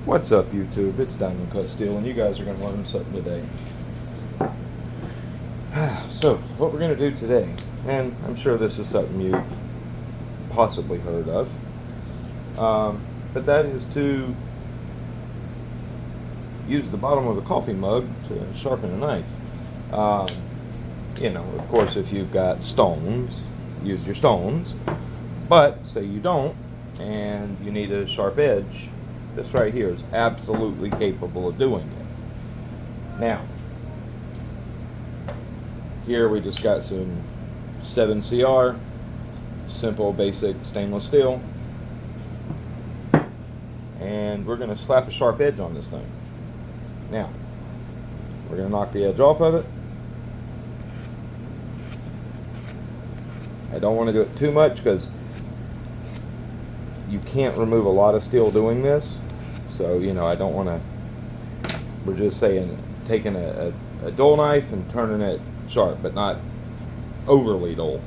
What's up, YouTube? It's Diamond Cut Steel, and you guys are going to learn something today. So, what we're going to do today, and I'm sure this is something you've possibly heard of, but that is to use the bottom of a coffee mug to sharpen a knife. Of course, if you've got stones, use your stones, but say you don't, and you need a sharp edge, this right here is absolutely capable of doing it. Now, here we just got some 7CR, simple basic stainless steel, and we're going to slap a sharp edge on this thing. Now, we're going to knock the edge off of it. I don't want to do it too much because you can't remove a lot of steel doing this. So, I don't want to, we're just saying, taking a dull knife and turning it sharp, but not overly dull.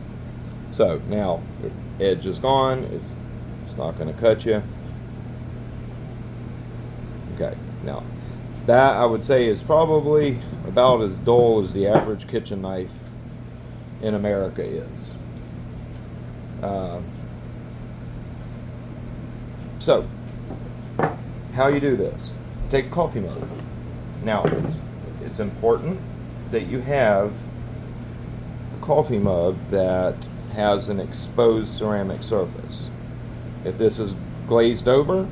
So, now, the edge is gone. It's not going to cut you. Okay, now, that I would say is probably about as dull as the average kitchen knife in America is. So, how you do this? Take a coffee mug. Now, it's important that you have a coffee mug that has an exposed ceramic surface. If this is glazed over,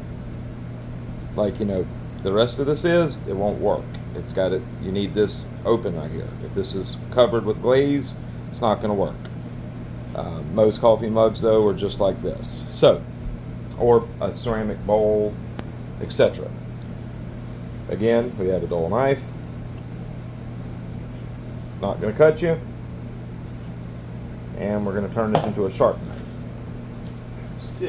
like the rest of this is, it won't work. It's got it. You need this open right here. If this is covered with glaze, it's not going to work. Most coffee mugs, though, are just like this. So, or a ceramic bowl, etc. Again, we have a dull knife. Not going to cut you. And we're going to turn this into a sharp knife. So,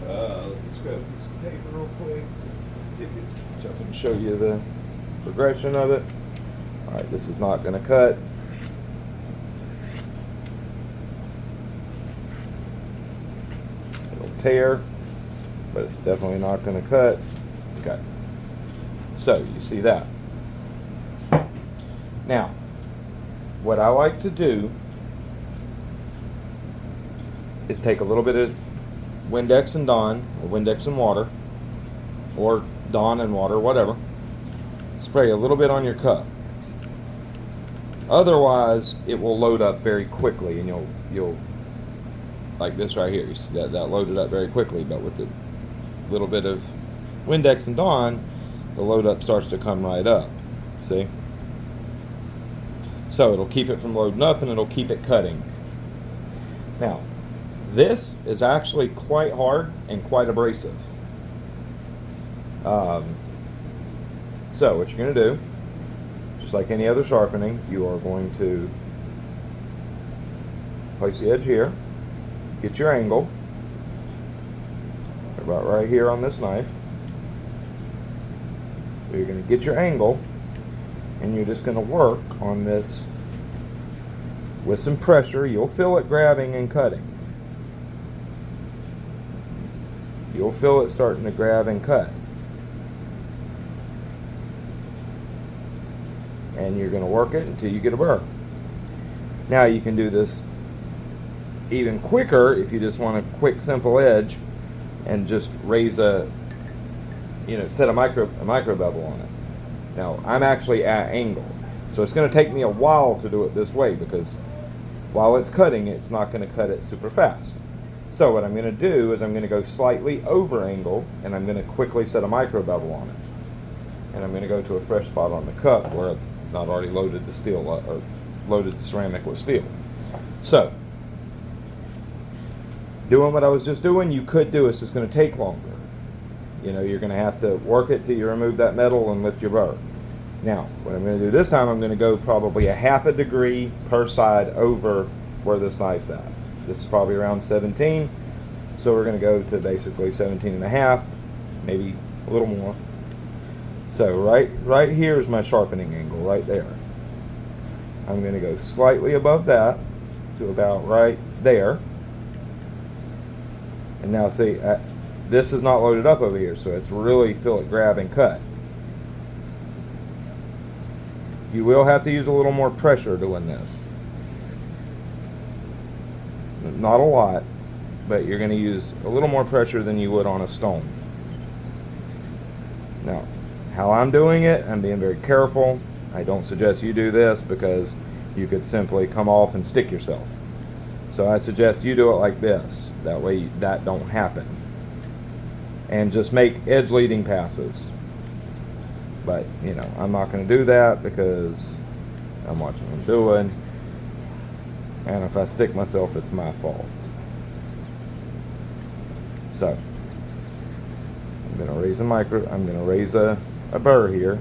let's grab some paper real quick so I can show you the progression of it. Alright, this is not going to cut. Tear, but it's definitely not going to cut. Okay, so you see that. Now, what I like to do is take a little bit of Windex and Dawn, or Windex and water, or Dawn and water, whatever. Spray a little bit on your cup. Otherwise, it will load up very quickly, and you'll like this right here. You see that loaded up very quickly, but with the little bit of Windex and Dawn, the load up starts to come right up. See? So it'll keep it from loading up and it'll keep it cutting. Now, this is actually quite hard and quite abrasive. So what you're going to do, just like any other sharpening, you are going to place the edge here. Get your angle, about right here on this knife. So you're going to get your angle, and you're just going to work on this with some pressure. You'll feel it grabbing and cutting. You'll feel it starting to grab and cut. And you're going to work it until you get a burr. Now you can do this even quicker if you just want a quick, simple edge, and just raise set a micro bevel on it. Now I'm actually at angle, so it's going to take me a while to do it this way because while it's cutting, it's not going to cut it super fast. So what I'm going to do is I'm going to go slightly over angle, and I'm going to quickly set a micro bevel on it, and I'm going to go to a fresh spot on the cup where I've not already loaded the steel or loaded the ceramic with steel. So, doing what I was just doing, you could do. It's just going to take longer. You're going to have to work it till you remove that metal and lift your burr. Now, what I'm going to do this time, I'm going to go probably a half a degree per side over where this knife's at. This is probably around 17, so we're going to go to basically 17 and a half, maybe a little more. So right here is my sharpening angle, right there. I'm going to go slightly above that to about right there. And now see, this is not loaded up over here, so it's really feel it grab and cut. You will have to use a little more pressure doing this. Not a lot, but you're going to use a little more pressure than you would on a stone. Now, how I'm doing it, I'm being very careful. I don't suggest you do this because you could simply come off and stick yourself. So I suggest you do it like this. That way that don't happen. And just make edge leading passes. But, you know, I'm not going to do that because I'm watching them doing. And if I stick myself, it's my fault. So, I'm going to raise I'm going to raise a burr here.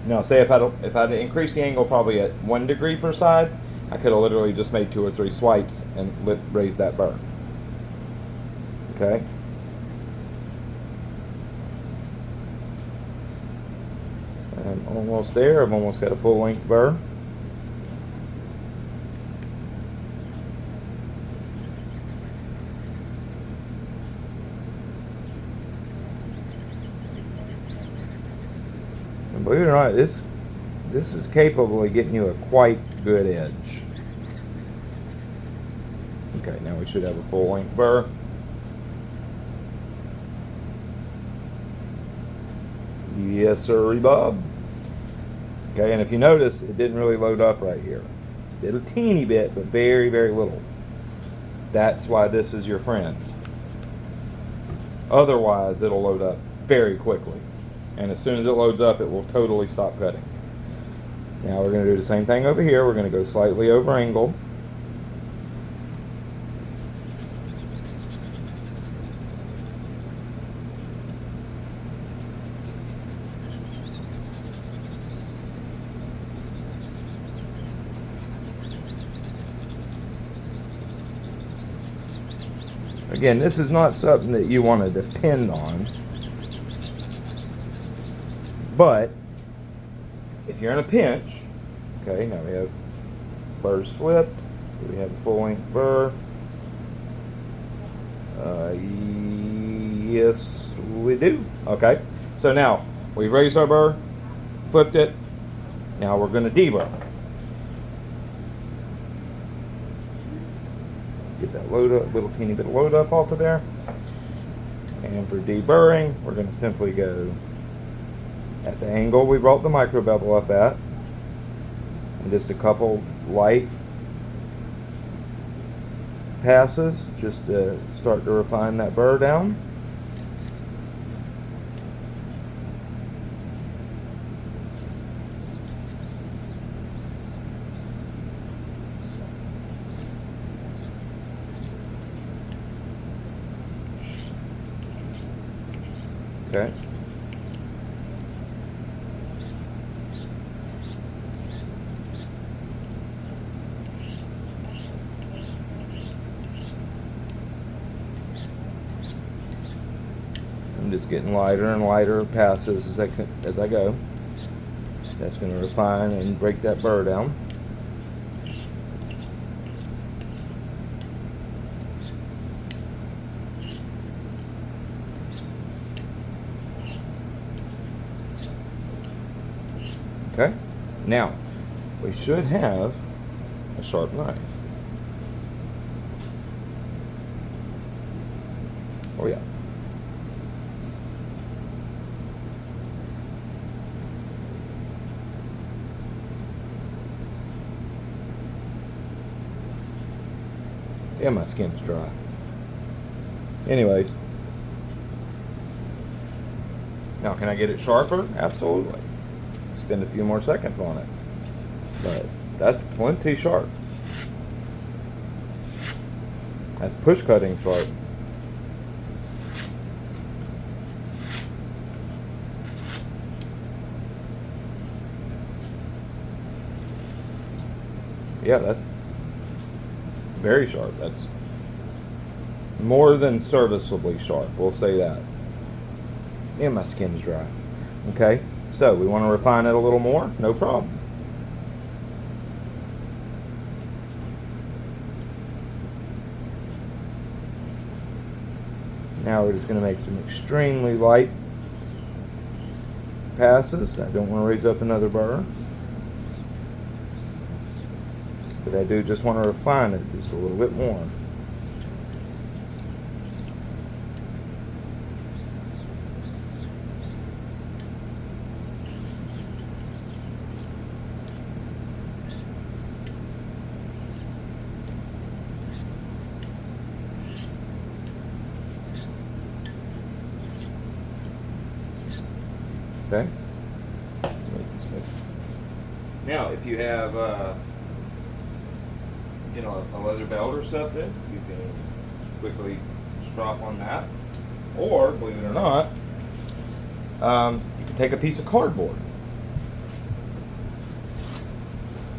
Now, say if I'd increased the angle probably at 1 degree per side, I could have literally just made 2 or 3 swipes and raise that burr. Okay. I'm almost there. I've almost got a full length burr. And believe it or not, this is capable of getting you a quite good edge. Okay, now we should have a full length burr. Yes, sir, Bob. Okay, and if you notice, it didn't really load up right here. It did a teeny bit, but very, very little. That's why this is your friend. Otherwise, it'll load up very quickly. And as soon as it loads up, it will totally stop cutting. Now we're going to do the same thing over here. We're going to go slightly over angle. Again, this is not something that you want to depend on, but if you're in a pinch, okay, now we have burrs flipped, we have a full length burr, yes we do, okay, so now we've raised our burr, flipped it, now we're going to deburr. Get that load up, little teeny bit of load up off of there. And for deburring, we're going to simply go at the angle we brought the micro bevel up at, and just a couple light passes just to start to refine that burr down. Okay. I'm just getting lighter and lighter passes as I go. That's going to refine and break that burr down. Okay, now we should have a sharp knife. Oh yeah. Yeah, my skin's dry. Anyways. Now, can I get it sharper? Absolutely. Spend a few more seconds on it. But that's plenty sharp. That's push cutting sharp. Yeah, that's very sharp. That's more than serviceably sharp, we'll say that. And my skin's dry. Okay, so we want to refine it a little more, no problem. Now we're just going to make some extremely light passes. I don't want to raise up another burr, but I do just want to refine it just a little bit more. Okay. Now, if you have, you know, a leather belt or something, you can quickly strap on that. Or, believe it or not, you can take a piece of cardboard.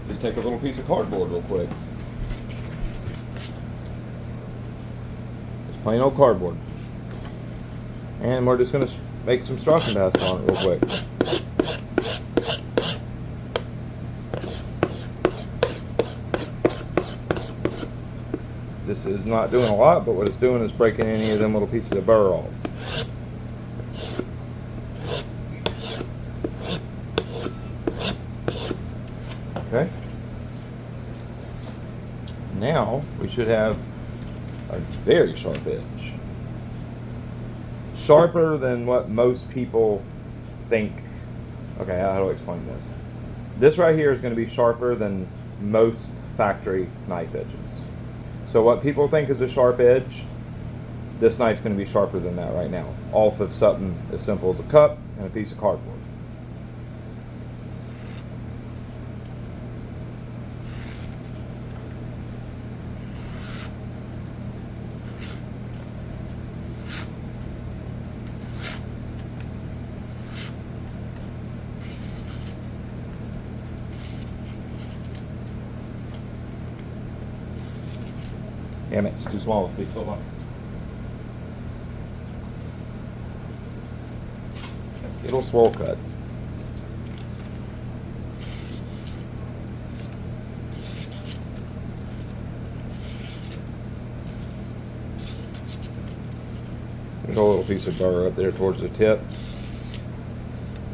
Just take a little piece of cardboard real quick. Just plain old cardboard. And we're just going to make some sharpen passes on it real quick. This is not doing a lot, but what it's doing is breaking any of them little pieces of burr off. Okay. Now we should have a very sharp edge. Sharper than what most people think. Okay, how do I explain this? This right here is going to be sharper than most factory knife edges. So what people think is a sharp edge, this knife's going to be sharper than that right now, off of something as simple as a cup and a piece of cardboard. Damn it, it's too small of a piece. Hold on. It'll swirl cut. There's a little piece of burr up there towards the tip.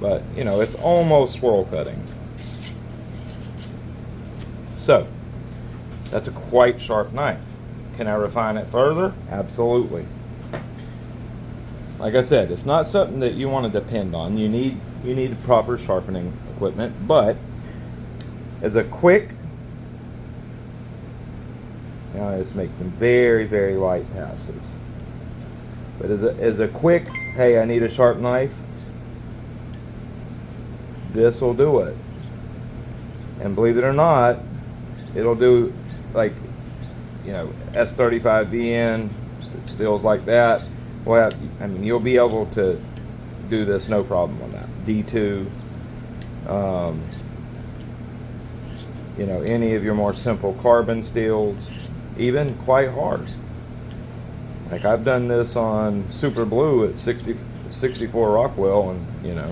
But, you know, it's almost swirl cutting. So, that's a quite sharp knife. Can I refine it further? Absolutely. Like I said, it's not something that you want to depend on. You need proper sharpening equipment, but as a quick, you know, just make some very, very light passes. But as a quick, hey, I need a sharp knife, this will do it. And believe it or not, it'll do, like, you know, S35VN, steels like that. Well, I mean, you'll be able to do this no problem on that. D2, you know, any of your more simple carbon steels, even quite hard. Like I've done this on Super Blue at 64 Rockwell, and you know,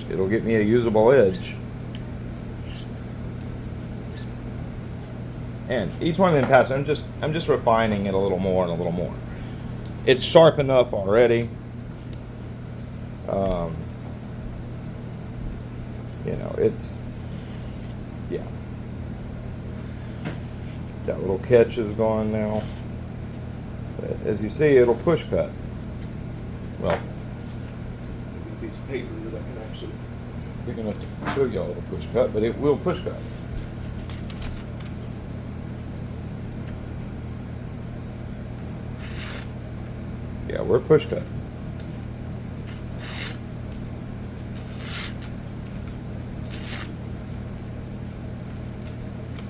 it'll get me a usable edge. And each one of them passes, I'm just refining it a little more and a little more. It's sharp enough already. You know, it's, yeah. That little catch is gone now. But as you see, it'll push cut. Well, a piece of paper that I can actually big enough to show y'all it'll push cut, but it will push cut. Yeah, we're push cut.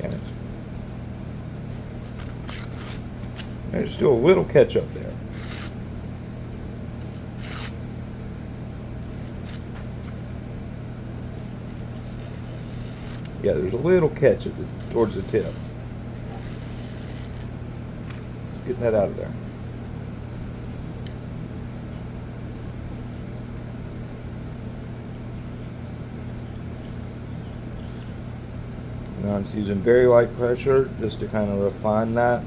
Damn it. There's still a little catch up there. Yeah, there's a little catch at towards the tip. Let's get that out of there. Now I'm just using very light pressure just to kind of refine that.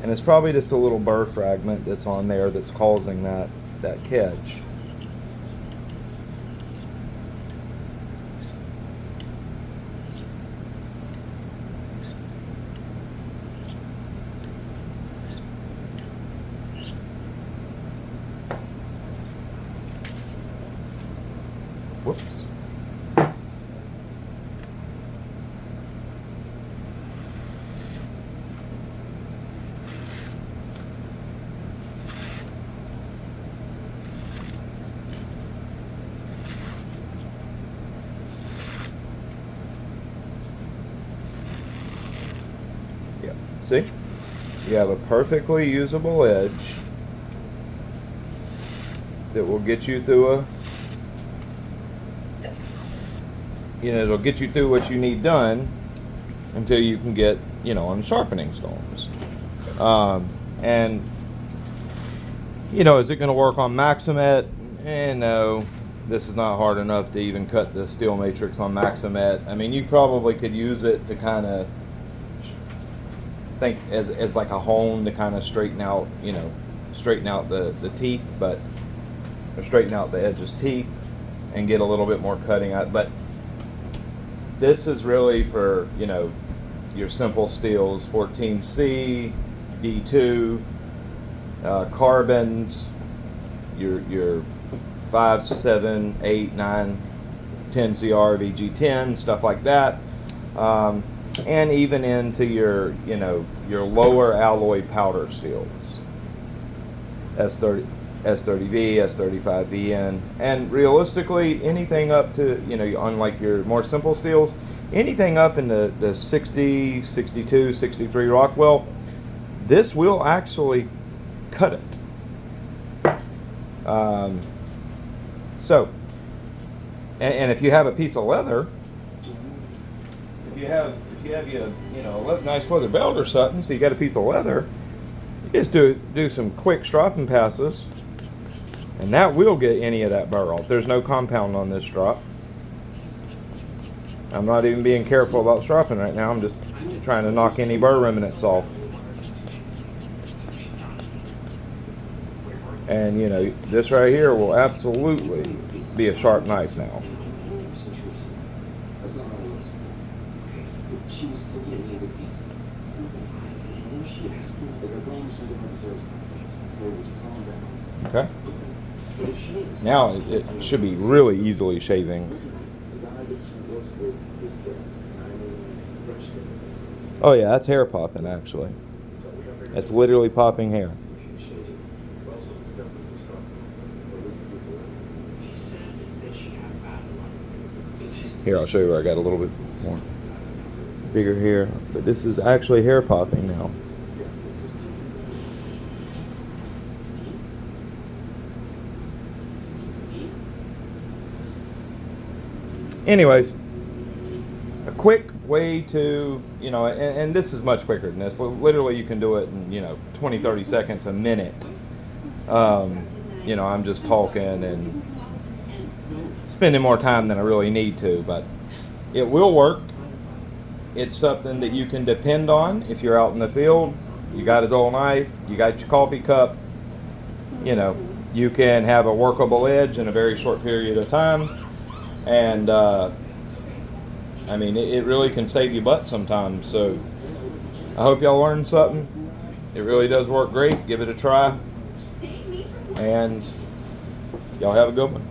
And it's probably just a little burr fragment that's on there that's causing that catch. Whoops. Yeah, see? You have a perfectly usable edge that will get you through it'll get you through what you need done until you can get, on sharpening stones. And, is it going to work on Maximet? No. This is not hard enough to even cut the steel matrix on Maximet. I mean, you probably could use it to kind of think as like a hone to kind of straighten out, the teeth, or straighten out the edge's teeth and get a little bit more cutting out. But this is really for, your simple steels, 14C, D2, carbons, your 5, 7, 8, 9, 10 CR, VG10, stuff like that. And even into your lower alloy powder steels, S30V, S35VN, and realistically anything up to, unlike your more simple steels, anything up in the 60, 62, 63 Rockwell, this will actually cut it. So, and if you have a piece of leather, if you have a nice leather belt or something, so you got a piece of leather, you just do some quick stropping passes, and that will get any of that burr off. There's no compound on this strop. I'm not even being careful about stropping right now. I'm just trying to knock any burr remnants off. And this right here will absolutely be a sharp knife now. Okay. Now it should be really easily shaving. Oh yeah, that's hair popping actually. That's literally popping hair. Here, I'll show you where I got a little bit more bigger hair. But this is actually hair popping now. Anyways, a quick way to, and this is much quicker than this. Literally, you can do it in, 20, 30 seconds, a minute. I'm just talking and spending more time than I really need to, but it will work. It's something that you can depend on if you're out in the field. You got a dull knife, you got your coffee cup, you can have a workable edge in a very short period of time. And it really can save you butt sometimes. So I hope y'all learned something. It really does work great. Give it a try. And y'all have a good one.